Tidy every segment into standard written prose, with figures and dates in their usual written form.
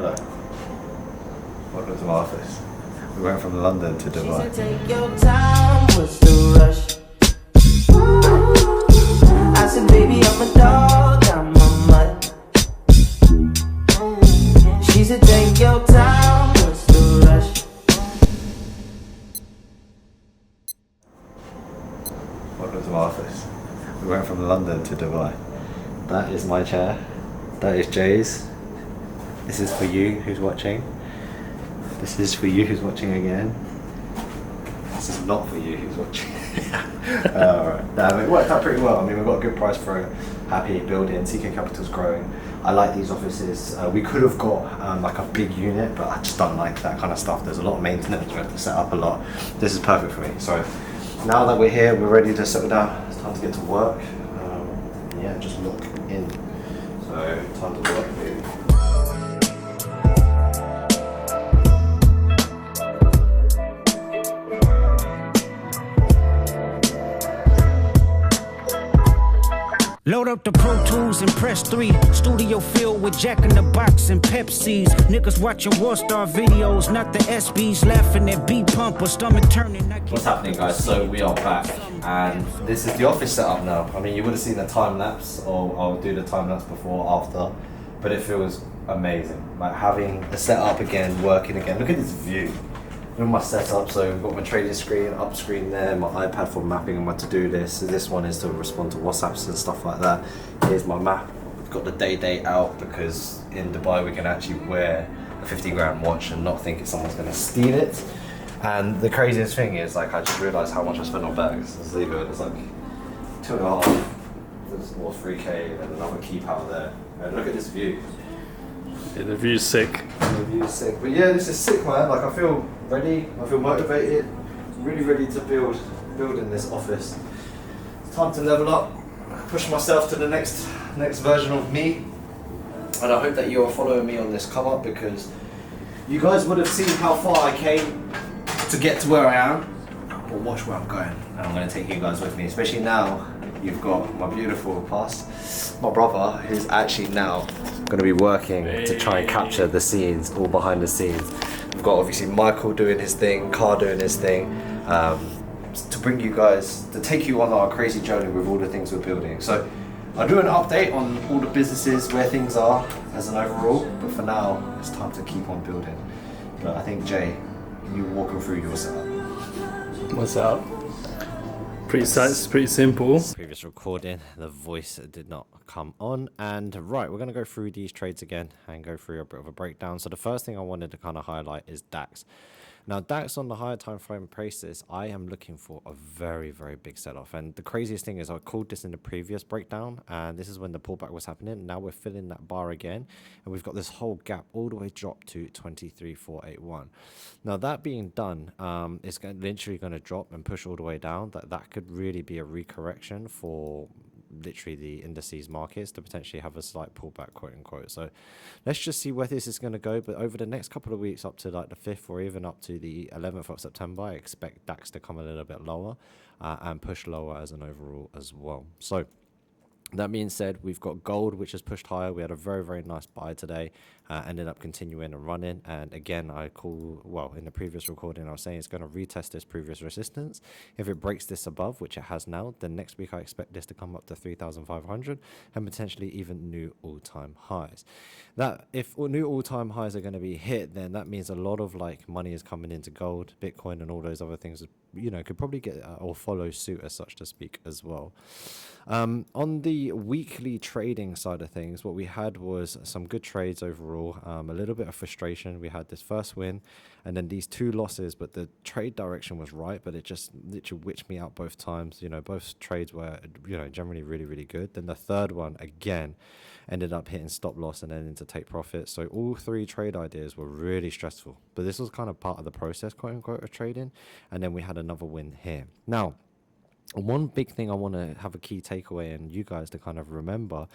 Hello. Welcome to my office. We went from London to Dubai. She said, take your time, what's the rush? I said, baby, I'm a dog, I'm a mutt. She said, take your time, what's the rush? Welcome to my office. We went from London to Dubai. That is my chair. That is Jay's. This is for you who's watching. This is for you who's watching again. This is not for you who's watching. Alright. It worked out pretty well. I mean, we've got a good price for it. Happy building. CK Capital's growing. I like these offices. We could have got like a big unit, but I just don't like that kind of stuff. There's a lot of maintenance. We have to set up a lot. This is perfect for me. So now that we're here, we're ready to settle down. It's time to get to work. Yeah, just look in. So time to work, baby. Load up the Pro Tools and press 3. Studio filled with Jack in the Box and Pepsis. Niggas watching Warstar videos, not the SBs. Laughing at beat pump or stomach turning. What's happening, guys? So we are back, and this is the office setup now. I mean, you would have seen a time lapse, or I'll do the time lapse before, after, but it feels amazing. Like having the setup again, working again. Look at this view. Look at my setup. So we've got my trading screen, up screen there, my iPad for mapping and my to-do list. So this one is to respond to WhatsApps and stuff like that. Here's my map. I've got the day out because in Dubai we can actually wear a 50 grand watch and not think someone's going to steal it. And the craziest thing is, like, I just realised how much I spent on bags. Let's leave it. It's like 2.5. There's more 3K and another keep out there. And look at this view. Yeah, the view's sick. The view's sick. But yeah, this is sick, man. Like, I feel ready. I feel motivated. Really ready to build in this office. It's time to level up. Push myself to the next version of me. And I hope that you are following me on this come up, because you guys would have seen how far I came to get to where I am. But watch where I'm going. And I'm going to take you guys with me, especially now. You've got my beautiful past, my brother, who's actually now going to be working to try and capture the scenes, all behind the scenes. We've got obviously Michael doing his thing, Car doing his thing, to bring you guys, to take you on our crazy journey with all the things we're building. So I'll do an update on all the businesses, where things are as an overall, but for now, it's time to keep on building. But I think, Jay, you walk them through your setup. What's up? Pretty simple. Previous recording, the voice did not come on. And right, we're going to go through these trades again and go through a bit of a breakdown. So the first thing I wanted to kind of highlight is DAX. Now, DAX on the higher time frame basis, I am looking for a very, very big sell-off. And the craziest thing is I called this in the previous breakdown, and this is when the pullback was happening. Now we're filling that bar again, and we've got this whole gap all the way dropped to 23,481. Now, that being done, it's literally going to drop and push all the way down. That could really be a recorrection for literally the indices markets to potentially have a slight pullback, quote unquote. So let's just see where this is going to go. But over the next couple of weeks, up to like the 5th or even up to the 11th of September, I expect DAX to come a little bit lower and push lower as an overall as well. So that being said, we've got gold, which has pushed higher. We had a very, very nice buy today, ended up continuing and running. And again, in the previous recording, I was saying it's going to retest this previous resistance. If it breaks this above, which it has now, then next week I expect this to come up to 3,500 and potentially even new all-time highs. That if new all-time highs are going to be hit, then that means a lot of like money is coming into gold, Bitcoin, and all those other things. Could probably get or follow suit as such to speak as well. On the weekly trading side of things, what we had was some good trades overall, a little bit of frustration. We had this first win and then these two losses, but the trade direction was right, but it just literally witched me out both times. Both trades were, generally really, really good. Then the third one, again, ended up hitting stop loss and then into take profit. So all three trade ideas were really stressful, but this was kind of part of the process, quote unquote, of trading. And then we had another win here. Now, one big thing I want to have a key takeaway and you guys to kind of remember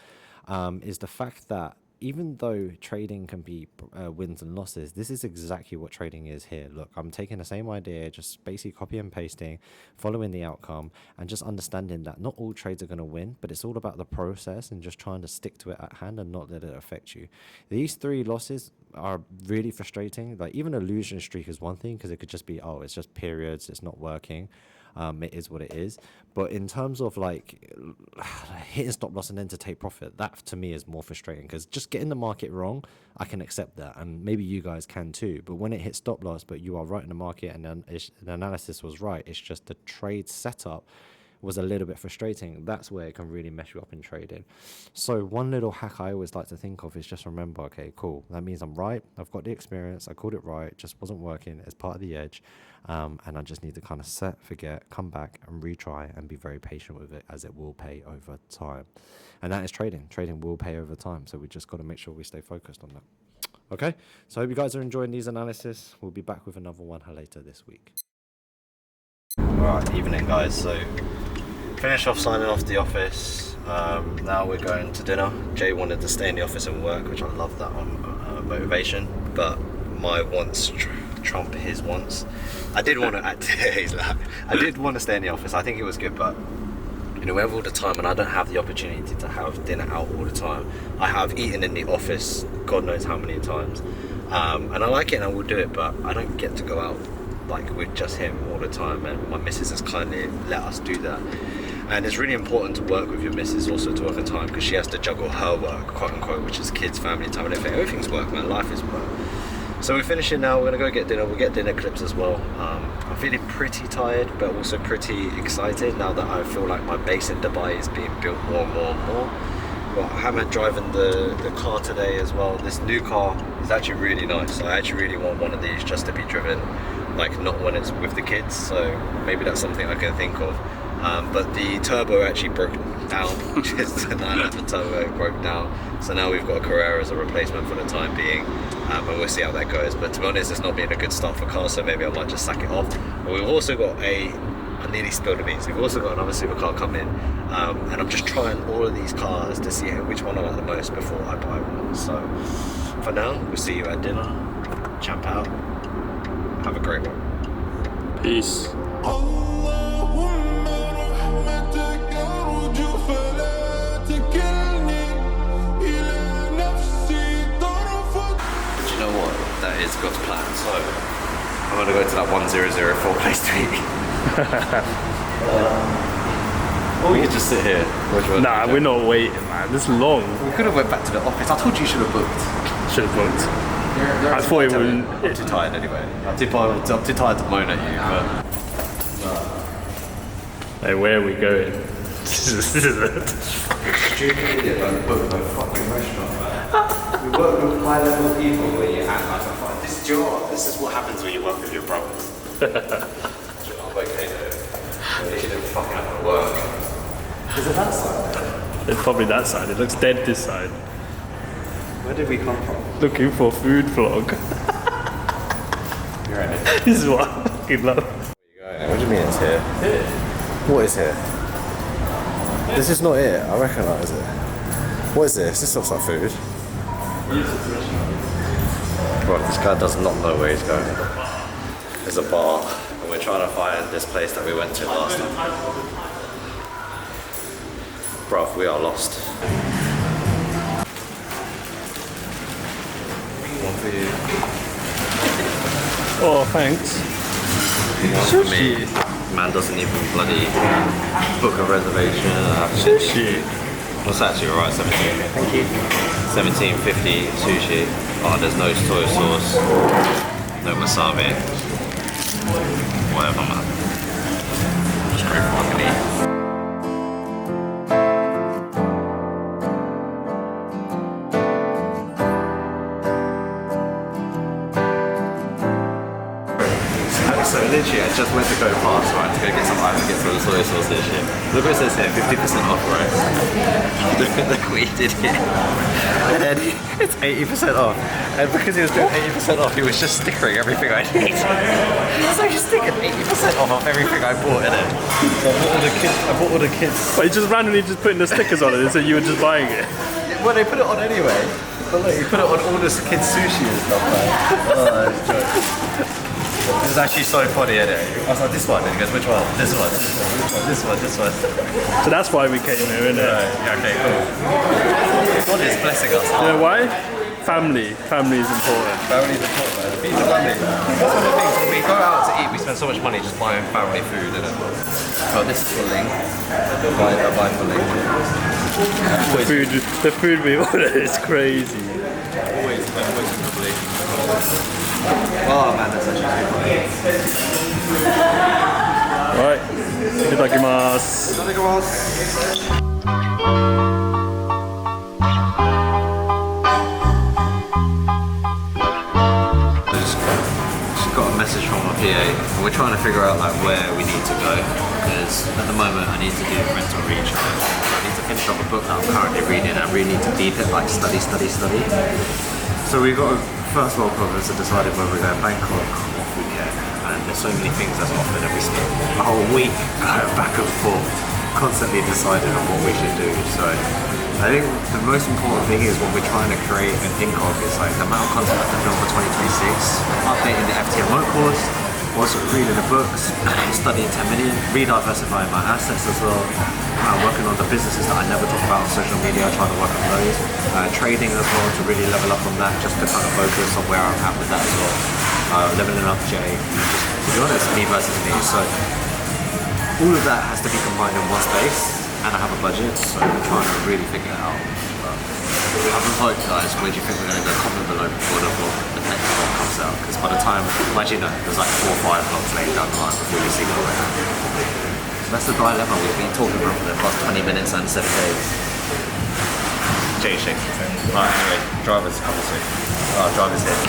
is the fact that even though trading can be wins and losses, this is exactly what trading is here. Look, I'm taking the same idea, just basically copy and pasting, following the outcome, and just understanding that not all trades are going to win, but it's all about the process and just trying to stick to it at hand and not let it affect you. These 3 losses are really frustrating. Like, even a losing streak is one thing, because it could just be, oh, it's just periods, it's not working. It is what it is. But in terms of like hitting stop loss and then to take profit, that to me is more frustrating, because just getting the market wrong, I can accept that, and maybe you guys can too. But when it hits stop loss, but you are right in the market and then the analysis was right, it's just the trade setup was a little bit frustrating. That's where it can really mess you up in trading. So one little hack I always like to think of is just remember, okay, cool, that means I'm right, I've got the experience, I called it right, just wasn't working as part of the edge, and I just need to kind of set, forget, come back and retry and be very patient with it, as it will pay over time. And that is trading. Trading will pay over time, so we just got to make sure we stay focused on that. Okay, so I hope you guys are enjoying these analysis. We'll be back with another one later this week. Alright, evening guys. So finished off signing off the office. Now we're going to dinner. Jay wanted to stay in the office and work, which I love that on motivation, but my wants trump his wants. I did want to I did want to stay in the office. I think it was good, but you know, we have all the time, and I don't have the opportunity to have dinner out all the time. I have eaten in the office God knows how many times, and I like it and I will do it, but I don't get to go out like with just him all the time, and my missus has kindly let us do that. And it's really important to work with your missus also to work on time, because she has to juggle her work, quote unquote, which is kids, family time, and everything. Everything's work, man. Life is work. So we're finishing now. We're gonna go get dinner. We'll get dinner clips as well. I'm feeling pretty tired, but also pretty excited now that I feel like my base in Dubai is being built more and more and more. Well, Hamad driving the car today as well. This new car is actually really nice. I actually really want one of these just to be driven, like not when it's with the kids. So maybe that's something I can think of. But the turbo actually broke down, which is the 911 turbo broke down. So now we've got a Carrera as a replacement for the time being, and we'll see how that goes. But to be honest, it's not been a good start for cars, so maybe I might just sack it off. But we've also got I nearly spilled the beans. We've also got another supercar coming, and I'm just trying all of these cars to see which one I like the most before I buy one. So for now, we'll see you at dinner. Champ out. Have a great one. Peace. That is God's plan. So I'm gonna go to that 1004 place to eat. Or we could just sit here. Nah, we're not waiting, man. This is long. We could have went back to the office. I told you should have booked. Should have booked. I thought it would. I'm too tired anyway. I'm too tired to moan at you. But Hey, where are we going? This is it. Stupid idiot don't book no fucking restaurant, man. We work with high level people where you act like a fuck. This is your. This is what happens when you work with your brothers. I'm okay though. They shouldn't fucking have to work. Is it that side? It's probably that side. It looks dead this side. Where did we come from? Looking for food vlog. You're right. This is what I fucking love. What do you mean it's here? Here. What is here? This is not it. I recognise it. What is this? This looks like food. Right, this guy does not know where he's going. There's a bar, and we're trying to find this place that we went to last time. Bruv, we are lost. One for you. Oh, thanks. One for me. Man doesn't even bloody book a reservation. Sushi. What's that actually? Alright, 17. Thank you. 17.50 sushi. Oh, there's no soy sauce, no wasabi. Whatever, man. Just very fucking eat. So literally, I just went to go past, right, to go get some ice and get some soy sauce and shit. Look what it says here, 50% off, right? Look what he did here. And then it's 80% off. And because he was doing 80% off, he was just stickering everything I need. So he's sticking 80% off everything I bought in it. So I bought all the kids. But you just randomly just putting the stickers on it, so you were just buying it. Well, they put it on anyway. But look, you put it on all this kids' sushi and stuff, man. Oh, that's a joke. This is actually so funny, isn't it? I was like, this one, and he goes, which one? This one, this one, this one. So that's why we came here, isn't it? Yeah, okay, cool. God is blessing us. You know why? Family. Family is important. Family is important, man. Feed the family. That's one of the things, when we go out to eat, we spend so much money just buying family food, innit? Oh, this is for Ling. I'll buy for Ling. The food we order is crazy. Always lovely. Oh man, that's actually so funny. Right. Itadakimasu. Message from my PA, and we're trying to figure out like where we need to go, because at the moment I need to do rental reach. I need to finish off a book that I'm currently reading, and I really need to deep it, like study. So we've got first world problems to decide whether we're going to Bangkok or Phuket, and there's so many things that's offered that we spend a whole week going back and forth, constantly deciding on what we should do. So I think the most important thing is when we're trying to create an income is like the amount of content I can film for 2026, updating the FTMO course, also reading the books, studying 10 million, re-diversifying my assets as well, working on the businesses that I never talk about on social media, trying to work on those, trading as well to really level up on that, just to kind of focus on where I'm at with that as well, leveling up Jay, just to be honest, me versus me. So all of that has to be combined in one space. And I have a budget, so I'm trying to really figure it out. But have a vote, guys. Where do you think we're going to go? Comment below before the next vlog comes out. Because by the time, imagine that, there's like 4 or 5 vlogs later down the line before you see the way. So that's the dilemma we've been talking about for the past 20 minutes and 7 days. Jay shakes his head. Right, anyway, driver's coming soon. Driver's here.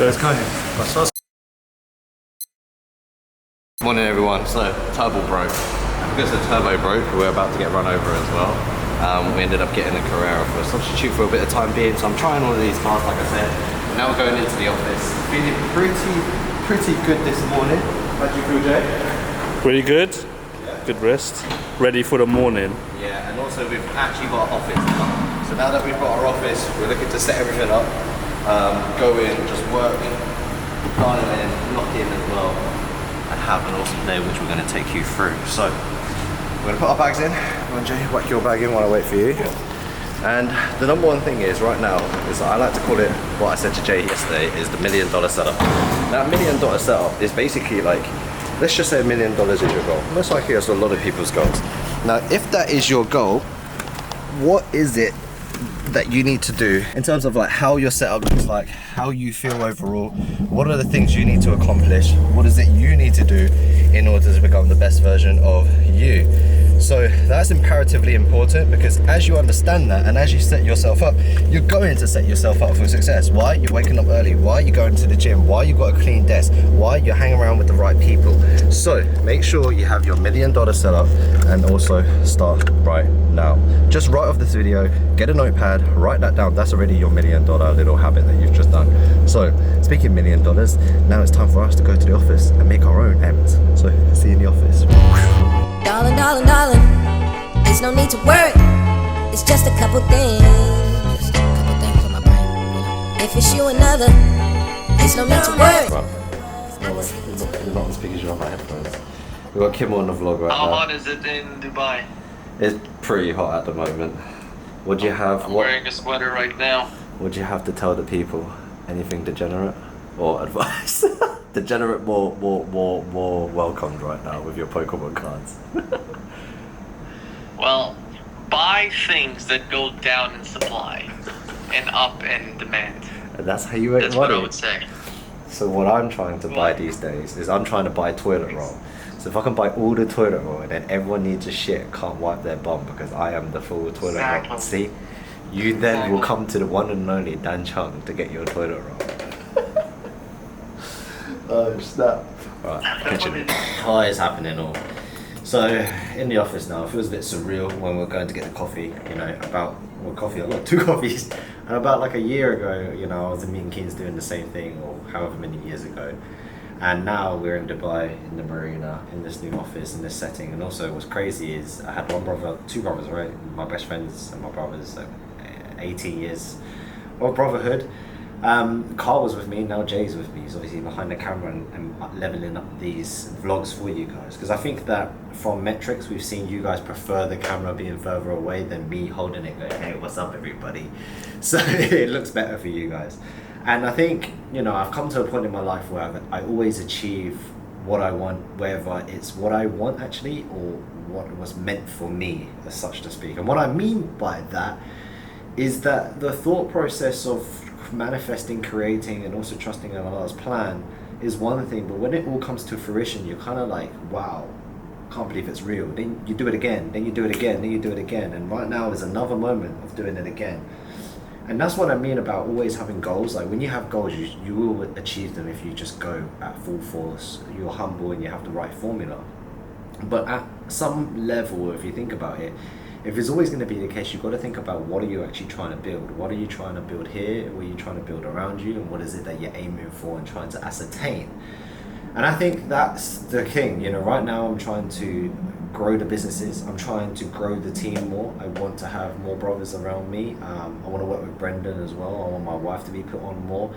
Let's go. Morning, everyone. So, turbo broke. Because the turbo broke, we're about to get run over as well. We ended up getting a Carrera for a substitute for a bit of time being, so I'm trying all of these cars, like I said. But now we're going into the office. Feeling pretty good this morning. How do you feel, Jay? Pretty good. Yeah. Good rest. Ready for the morning. Yeah, and also we've actually got our office now. So now that we've got our office, we're looking to set everything up. Go in, just work, dial in, lock in as well, and have an awesome day, which we're going to take you through. So we're going to put our bags in. Come on, Jay, whack your bag in while I wait for you. And the number one thing is right now is I like to call it, what I said to Jay yesterday, is the $1 million setup. Now, $1 million setup is basically like, let's just say $1 million is your goal. Most likely that's a lot of people's goals. Now, if that is your goal, what is it that you need to do in terms of like how your setup looks like, how you feel overall, what are the things you need to accomplish, what is it you need to do in order to become the best version of you? So that's imperatively important, because as you understand that and as you set yourself up, you're going to set yourself up for success. Why? You're waking up early. Why? You're going to the gym. Why? You've got a clean desk. Why? You're hanging around with the right people. So make sure you have your $1 million setup, and also start right now. Just write off this video, get a notepad, write that down. That's already your $1 million little habit that you've just done. So speaking of $1 million, now it's time for us to go to the office and make our own M's. So see you in the office. Darling, darling, darling, there's no need to worry. It's just a couple things. Just a couple things on my brain. If it's you another, there's no need to worry. You're not on speakers, you're on my headphones. We've got Kim on the vlog right now. How hot is it in Dubai? It's pretty hot at the moment. What do you have? I'm wearing a sweater right now. What do you have to tell the people? Anything degenerate or advice? Degenerate more welcomed right now with your Pokemon cards. Well, buy things that go down in supply and up in demand. And that's how you make That's money. what I would say. So what I'm trying to buy these days is I'm trying to buy toilet roll. So if I can buy all the toilet roll and then everyone needs a shit, can't wipe their bum because I am the full toilet roll. Exactly. See? You then will come to the one and only Dan Chung to get your toilet roll. Oh snap. Right, kitchen. What is happening all? So in the office now, it feels a bit surreal when we're going to get the coffee, you know, I got 2 coffees. And about like a year ago, you know, I was in Milton Keynes doing the same thing, or however many years ago. And now we're in Dubai, in the marina, in this new office, in this setting. And also what's crazy is I had 2 brothers, right? My best friends and my brothers, 18 years or brotherhood. Carl was with me, now Jay's with me. He's obviously behind the camera and leveling up these vlogs for you guys. Because I think that from metrics, we've seen you guys prefer the camera being further away than me holding it going, hey, what's up everybody? So it looks better for you guys. And I think, you know, I've come to a point in my life where I always achieve what I want, whether it's what I want actually, or what was meant for me, as such to speak. And what I mean by that is that the thought process of manifesting, creating, and also trusting in Allah's plan is one thing, but when it all comes to fruition, you're kind of like, wow, can't believe it's real. Then you do it again, then you do it again, then you do it again, and right now is another moment of doing it again. And that's what I mean about always having goals. Like when you have goals, you will achieve them if you just go at full force. You're humble and you have the right formula. But at some level, if you think about it, if it's always going to be the case, you've got to think about what are you actually trying to build? What are you trying to build here? What are you trying to build around you? And what is it that you're aiming for and trying to ascertain? And I think that's the thing. You know, right now I'm trying to grow the businesses. I'm trying to grow the team more. I want to have more brothers around me. I want to work with Brendan as well. I want my wife to be put on more.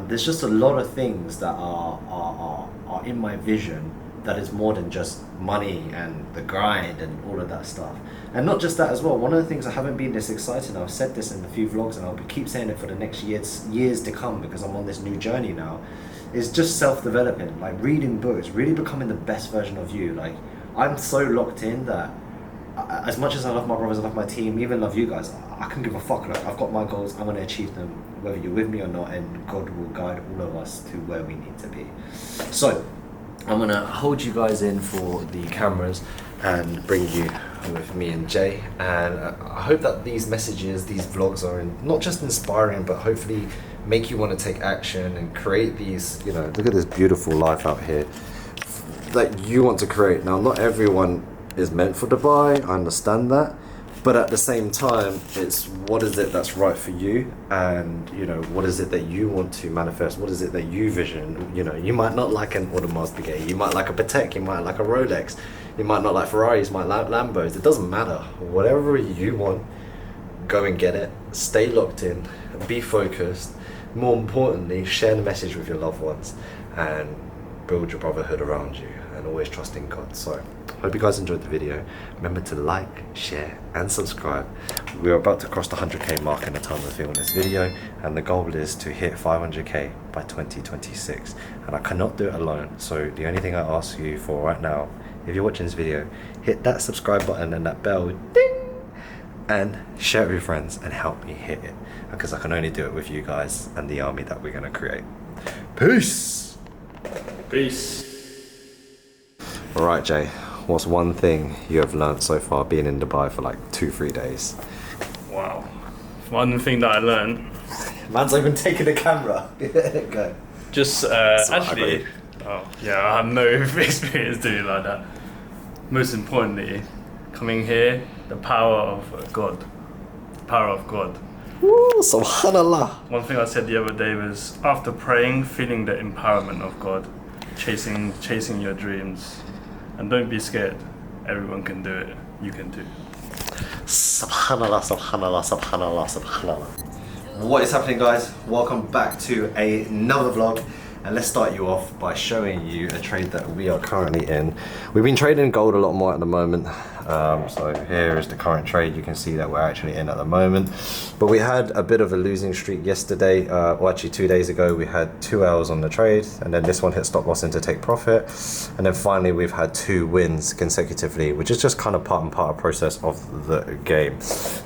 There's just a lot of things that are in my vision that is more than just money and the grind and all of that stuff. And not just that as well, one of the things I haven't been this excited, I've said this in a few vlogs and I'll keep saying it for the next years to come because I'm on this new journey now, is just self-developing, like reading books, really becoming the best version of you. Like I'm so locked in that as much as I love my brothers, I love my team, even love you guys, I can give a fuck. Like I've got my goals, I'm going to achieve them whether you're with me or not, and God will guide all of us to where we need to be. So I'm going to hold you guys in for the cameras and bring you with me and Jay, and I hope that these messages, these vlogs are not just inspiring, but hopefully make you want to take action and create these, you know, look at this beautiful life out here that you want to create. Now, not everyone is meant for Dubai, I understand that, but at the same time, it's what is it that's right for you, and you know, what is it that you want to manifest, what is it that you vision. You know, you might not like an Audemars Piguet, you might like a Patek, you might like a Rolex, you might not like Ferraris, you might like Lambos. It doesn't matter. Whatever you want, go and get it. Stay locked in, be focused. More importantly, share the message with your loved ones and build your brotherhood around you, and always trust in God. So hope you guys enjoyed the video. Remember to like, share and subscribe. We're about to cross the 100k mark in the time of filming this video, and the goal is to hit 500k by 2026, and I cannot do it alone. So the only thing I ask you for right now, if you're watching this video, hit that subscribe button and that bell, ding, and share it with your friends and help me hit it, because I can only do it with you guys and the army that we're going to create. Peace. All right, Jay, what's one thing you have learned so far being in Dubai for like 2-3 days? Wow. One thing that I learned. Man's even taking the camera. Go. Just actually. Oh yeah, I have no experience doing like that. Most importantly, coming here, the power of God. The power of God. Woo, subhanallah. One thing I said the other day was, after praying, feeling the empowerment of God, chasing your dreams, and don't be scared. Everyone can do it. You can too. Subhanallah, subhanallah, subhanallah, subhanallah. What is happening, guys? Welcome back to another vlog. And let's start you off by showing you a trade that we are currently in. We've been trading gold a lot more at the moment. So here is the current trade. You can see that we're actually in at the moment. But we had a bit of a losing streak yesterday. Well, actually 2 days ago, we had 2 L's on the trade. And then this one hit stop loss in to take profit. And then finally, we've had 2 wins consecutively, which is just kind of part and part of the process of the game.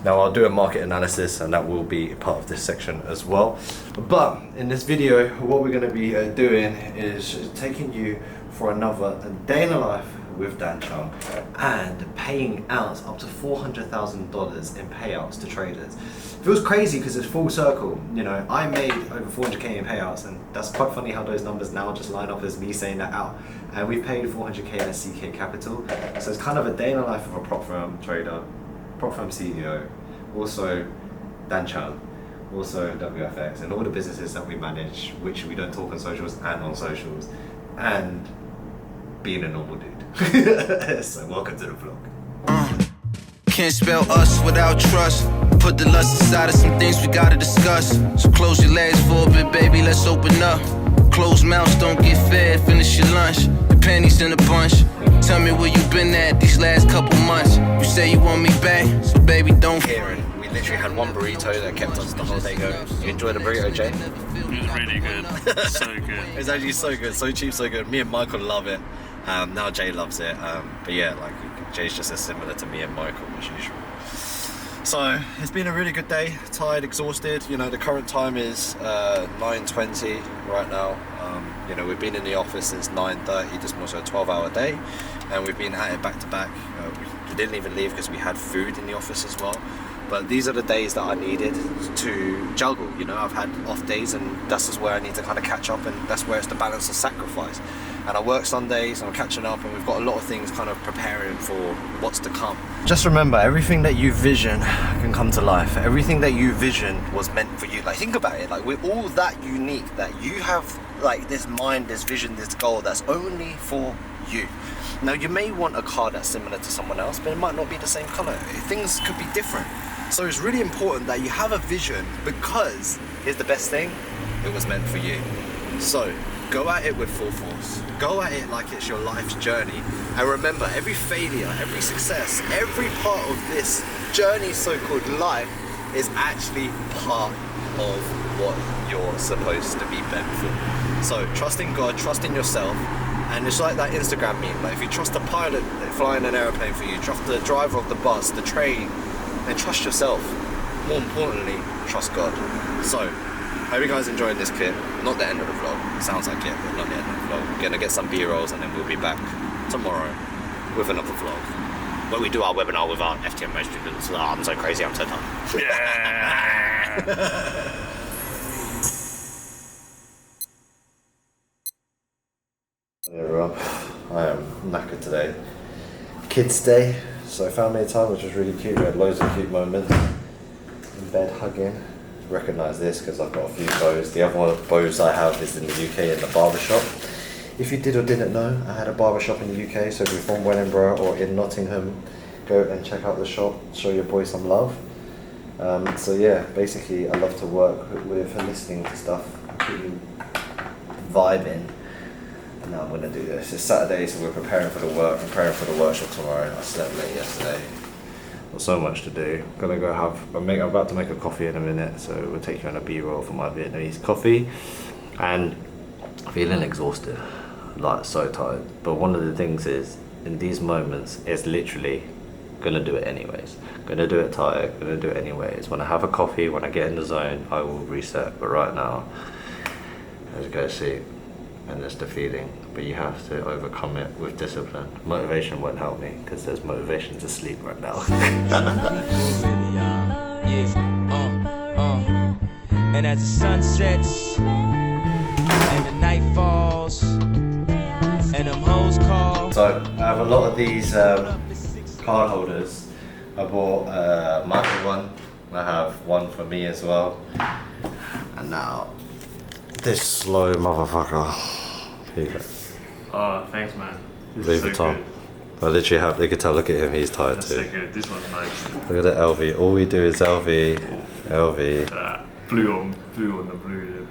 Now, I'll do a market analysis, and that will be part of this section as well. But in this video, what we're going to be doing is taking you for another day in the life with Dan Chung and paying out up to $400,000 in payouts to traders. It feels crazy because it's full circle. You know, I made over 400k in payouts, and that's quite funny how those numbers now just line up as me saying that out. And we paid 400k in CK Capital. So it's kind of a day in the life of a prop firm trader, prop firm CEO, also Dan Chung, also WFX, and all the businesses that we manage, which we don't talk on socials and on socials, and being a normal dude. So welcome to the vlog. can't spell us without trust. Put the lust aside of some things we gotta discuss. So close your legs for a bit, baby, let's open up. Closed mouths don't get fed, finish your lunch. Your panties in a bunch. Tell me where you been at these last couple months. You say you want me back, so baby don't. We literally had one burrito that kept us the whole day going. You enjoyed the burrito, Jay? It was really good. So good. It's actually so good, so cheap, so good. Me and Michael love it. Now Jay loves it. But yeah, like Jay's just as similar to me and Michael as usual. So it's been a really good day. Tired, exhausted. You know, the current time is 9:20 right now. You know, we've been in the office since 9:30, just more so a 12-hour day, and we've been at it back to back. We didn't even leave because we had food in the office as well. But these are the days that I needed to juggle. You know, I've had off days, and this is where I need to kind of catch up, and that's where it's the balance of sacrifice. And I work Sundays, I'm catching up, and we've got a lot of things kind of preparing for what's to come. Just remember, everything that you vision can come to life. Everything that you vision was meant for you. Like, think about it, like we're all that unique, that you have like this mind, this vision, this goal that's only for you. Now, you may want a car that's similar to someone else, but it might not be the same color. Things could be different. So it's really important that you have a vision, because here's the best thing, it was meant for you. So go at it with full force. Go at it like it's your life's journey. And remember, every failure, every success, every part of this journey, so-called life, is actually part of what you're supposed to be meant for. So trust in God, trust in yourself. And it's like that Instagram meme, like if you trust the pilot flying an airplane for you, trust the driver of the bus, the train, then trust yourself. More importantly, trust God. So, hope you guys enjoying this clip. Not the end of the vlog. It sounds like it, but not the end of the vlog. We're gonna get some B-rolls and then we'll be back tomorrow with another vlog, where we do our webinar with our FTMO students. Oh, I'm so crazy, I'm so done. Yeah. Hey everyone, I am knackered today. Kids day, so family time, which was really cute. We had loads of cute moments. In bed hugging. Recognise this because I've got a few bows. The other one of bows I have is in the UK in the barber shop. If you did or didn't know, I had a barber shop in the UK, so if you're from Wellingborough or in Nottingham, go and check out the shop, show your boy some love. So yeah, basically I love to work with and listening to stuff, keep vibing. And now I'm going to do this. It's Saturday, so we're preparing for the workshop tomorrow. I slept late yesterday. Got so much to do. I'm about to make a coffee in a minute, so we'll take you on a B-roll for my Vietnamese coffee. And feeling exhausted, like so tired. But one of the things is, in these moments, it's literally gonna do it anyways. Gonna do it tired, gonna do it anyways. When I have a coffee, when I get in the zone, I will reset. But right now, let's go see. And that's the feeling, but you have to overcome it with discipline. Motivation won't help me because there's motivation to sleep right now. And as the sun sets and the night falls and them hoes call. So I have a lot of these card holders. I bought Michael one. I have one for me as well. And now this slow motherfucker. Here you go. Oh, thanks, man. Louis Vuitton. I literally have, you can tell, look at him, he's tired That's too. so good. This one's nice. Look at the LV. All we do is LV, LV. Blue on the blue.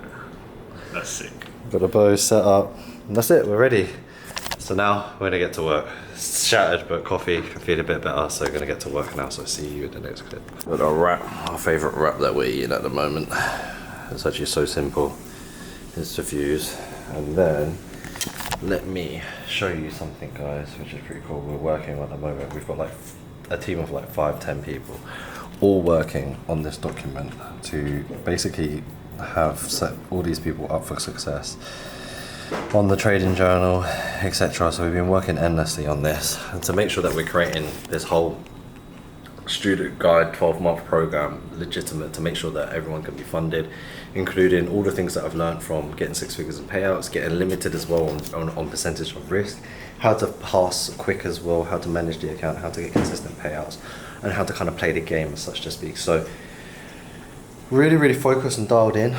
That's sick. Got the bow set up. And that's it, we're ready. So now we're gonna get to work. It's shattered, but coffee can feel a bit better, so we're gonna get to work now. So see you in the next clip. Got our wrap, our favourite wrap that we're eating at the moment. It's actually so simple. It's the fuse, and then let me show you something, guys, which is pretty cool. We're working at the moment. We've got like a team of like 5-10 people, all working on this document to basically have set all these people up for success on the trading journal, etc. So we've been working endlessly on this, and to make sure that we're creating this whole student guide 12-month program legitimate, to make sure that everyone can be funded, including all the things that I've learned from getting 6 figures in payouts, getting limited as well on percentage of risk, how to pass quick as well, how to manage the account, how to get consistent payouts, and how to kind of play the game as such to speak. So really focused and dialed in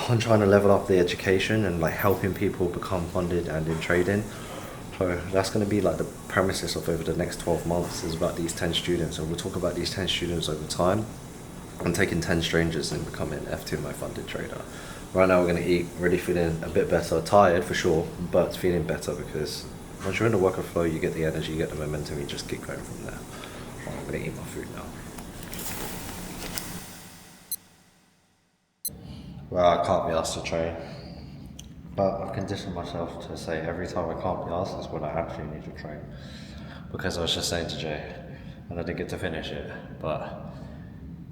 on trying to level up the education and like helping people become funded and in trading. So that's going to be like the premises of over the next 12 months is about these 10 students, and we'll talk about these 10 students over time and taking 10 strangers and becoming F2 funded trader. Right now we're going to eat, really feeling a bit better, tired for sure, but feeling better because once you're in the worker flow, you get the energy, you get the momentum, you just keep going from there. Right, I'm going to eat my food now. Well, I can't be asked to train, but I've conditioned myself to say every time I can't be asked is when I actually need to train. Because I was just saying to Jay, and I didn't get to finish it, but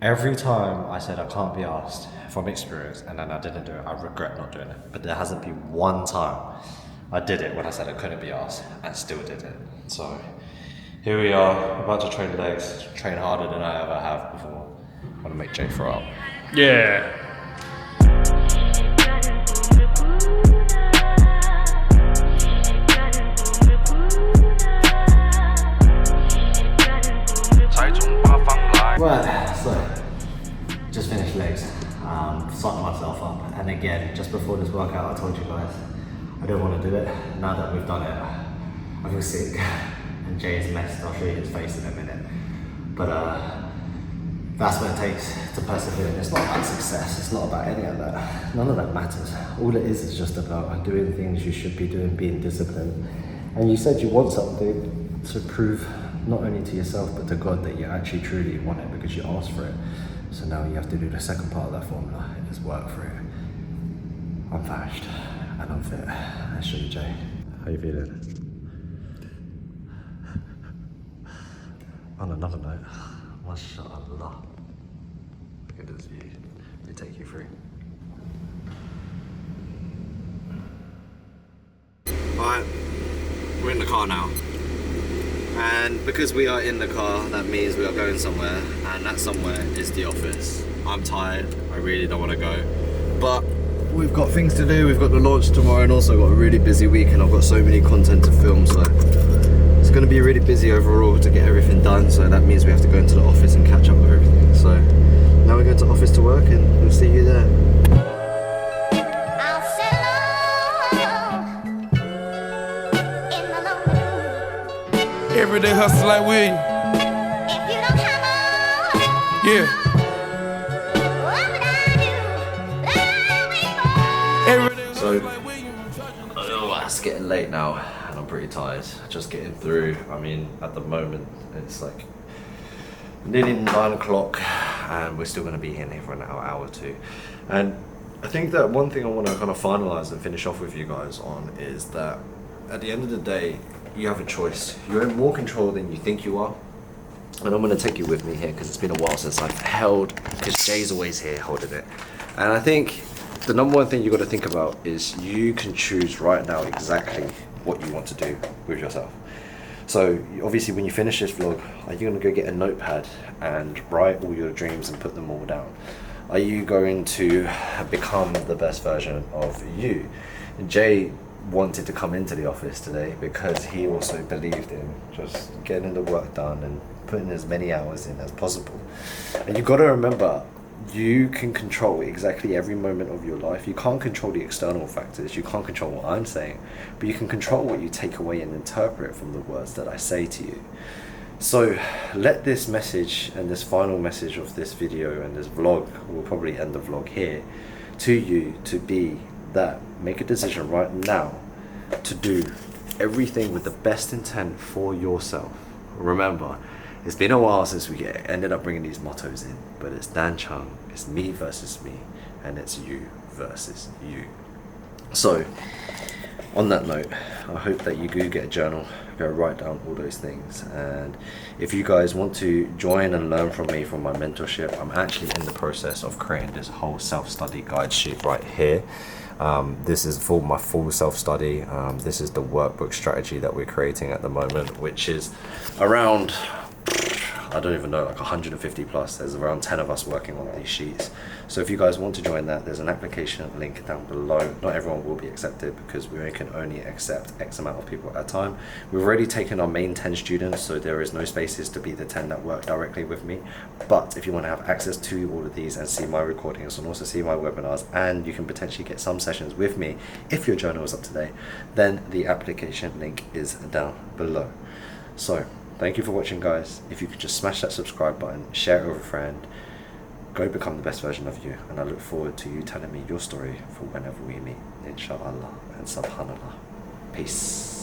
every time I said I can't be asked from experience and then I didn't do it, I regret not doing it. But there hasn't been one time I did it when I said I couldn't be asked and still did it. So here we are, about to train legs, train harder than I ever have before. I'm gonna make Jay throw up. Yeah. Right, so just finished legs, starting myself up, and again, just before this workout, I told you guys I don't want to do it. Now that we've done it, I feel sick, and Jay is messed. I'll show you his face in a minute. But that's what it takes to persevere. It's not about success. It's not about any of that. None of that matters. All it is just about doing things you should be doing, being disciplined. And you said you want something to prove not only to yourself but to God that you actually truly want it because you asked for it. So now you have to do the second part of that formula, is work for it. I'm famished and I'm fit. I'll show you, Jay. How you feeling? On another note, mashallah. Look at this view. Let me take you through. Alright, we're in the car now. And because we are in the car, that means we are going somewhere, and that somewhere is the office. I'm tired, I really don't want to go, but we've got things to do. We've got the launch tomorrow and also got a really busy week, and I've got so many content to film, so it's going to be really busy overall to get everything done. So that means we have to go into the office and catch up with everything. So now we're going to office to work, and we'll see you there. Everyday hustle like William. Yeah. So, it's getting late now, and I'm pretty tired. Just getting through. I mean, at the moment, it's like nearly 9 o'clock, and we're still going to be in here for an hour or two. And I think that one thing I want to kind of finalize and finish off with you guys on is that at the end of the day, you have a choice. You're in more control than you think you are. And I'm going to take you with me here because it's been a while since I've held, because Jay's always here holding it. And I think the number one thing you've got to think about is you can choose right now exactly what you want to do with yourself. So obviously when you finish this vlog, are you going to go get a notepad and write all your dreams and put them all down? Are you going to become the best version of you? Jay wanted to come into the office today because he also believed in just getting the work done and putting as many hours in as possible. And you've got to remember, you can control exactly every moment of your life. You can't control the external factors, you can't control what I'm saying, but you can control what you take away and interpret from the words that I say to you. So let this message and this final message of this video and this vlog, we'll probably end the vlog here, to you to be that make a decision right now to do everything with the best intent for yourself. Remember, it's been a while since we ended up bringing these mottos in, but it's Dan Chung, it's me versus me, and it's you versus you. So on that note, I hope that you do get a journal, go write down all those things. And if you guys want to join and learn from me, from my mentorship, I'm actually in the process of creating this whole self-study guide sheet right here. This is for my full self-study. This is the workbook strategy that we're creating at the moment, which is around I don't even know, like 150 plus. There's around 10 of us working on these sheets. So if you guys want to join that, there's an application link down below. Not everyone will be accepted because we can only accept X amount of people at a time. We've already taken our main 10 students, so there is no spaces to be the 10 that work directly with me. But if you want to have access to all of these and see my recordings and also see my webinars, and you can potentially get some sessions with me if your journal is up to date, then the application link is down below. So thank you for watching, guys. If you could just smash that subscribe button, share it with a friend, go become the best version of you, and I look forward to you telling me your story for whenever we meet, inshallah and subhanallah. Peace.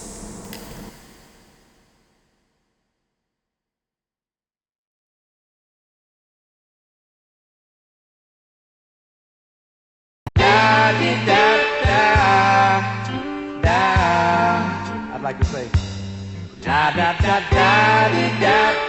I'd like to say da da da da da da.